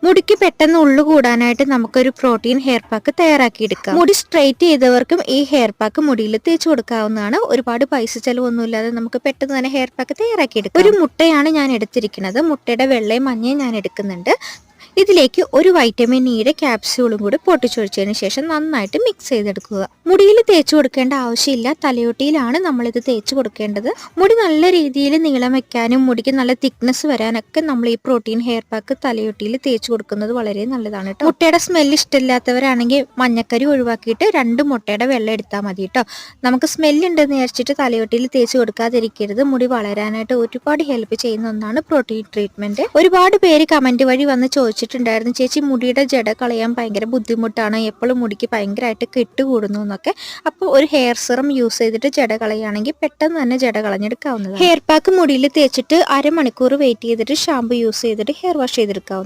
മുടിക്ക് പെട്ടെന്ന് ഉള്ളു കൂടാനായിട്ട് നമുക്കൊരു പ്രോട്ടീൻ ഹെയർ പാക്ക് തയ്യാറാക്കിയെടുക്കാം. മുടി സ്ട്രെയിറ്റ് ചെയ്തവർക്കും ഈ ഹെയർ പാക്ക് മുടിയിൽ തേച്ച് കൊടുക്കാവുന്നതാണ്. ഒരുപാട് പൈസ ചെലവൊന്നുമില്ലാതെ നമുക്ക് പെട്ടെന്ന് തന്നെ ഹെയർ പാക്ക് തയ്യാറാക്കിയെടുക്കാം. ഒരു മുട്ടയാണ് ഞാൻ എടുത്തിരിക്കുന്നത്. മുട്ടയുടെ വെള്ളയും മഞ്ഞയും ഞാൻ എടുക്കുന്നുണ്ട്. ഇതിലേക്ക് ഒരു വൈറ്റമിൻ ഇയുടെ ക്യാപ്സ്യൂളും കൂടി പൊട്ടിച്ചൊഴിച്ചതിന് ശേഷം നന്നായിട്ട് മിക്സ് ചെയ്തെടുക്കുക. മുടിയിൽ തേച്ച് കൊടുക്കേണ്ട ആവശ്യമില്ല, തലയോട്ടിയിലാണ് നമ്മളിത് തേച്ച് കൊടുക്കേണ്ടത്. മുടി നല്ല രീതിയിൽ നീളം വെക്കാനും മുടിക്ക് നല്ല തിക്നെസ് വരാനൊക്കെ നമ്മൾ ഈ പ്രോട്ടീൻ ഹെയർ പാക്ക് തലയോട്ടിയിൽ തേച്ച് കൊടുക്കുന്നത് വളരെ നല്ലതാണ് കേട്ടോ. മുട്ടയുടെ സ്മെല്ല് ഇഷ്ടമില്ലാത്തവരാണെങ്കിൽ മഞ്ഞക്കരി ഒഴിവാക്കിയിട്ട് 2 മുട്ടയുടെ വെള്ളം എടുത്താൽ മതി കേട്ടോ. നമുക്ക് സ്മെല്ലുണ്ടെന്ന് വിചാരിച്ചിട്ട് തലയോട്ടിയിൽ തേച്ച് കൊടുക്കാതിരിക്കരുത്. മുടി വളരാനായിട്ട് ഒരുപാട് ഹെൽപ്പ് ചെയ്യുന്ന ഒന്നാണ് പ്രോട്ടീൻ ട്രീറ്റ്മെന്റ്. ഒരുപാട് പേര് കമന്റ് വഴി വന്ന് ചോദിച്ചിട്ടുണ്ടായിരുന്നു, ചേച്ചി മുടിയുടെ ജട കളയാൻ ഭയങ്കര ബുദ്ധിമുട്ടാണ്, എപ്പോഴും മുടിക്ക് ഭയങ്കരമായിട്ട് കെട്ടുകൂടുന്നു എന്നൊക്കെ. അപ്പോൾ ഒരു ഹെയർ സിറം യൂസ് ചെയ്തിട്ട് ജട കളയുകയാണെങ്കിൽ പെട്ടെന്ന് തന്നെ ജട കളഞ്ഞെടുക്കാവുന്നതാണ്. ഹെയർ പാക്ക് മുടിയിൽ തേച്ചിട്ട് അരമണിക്കൂർ വെയിറ്റ് ചെയ്തിട്ട് ഷാമ്പു യൂസ് ചെയ്തിട്ട് ഹെയർ വാഷ് ചെയ്തെടുക്കാവുന്നതാണ്.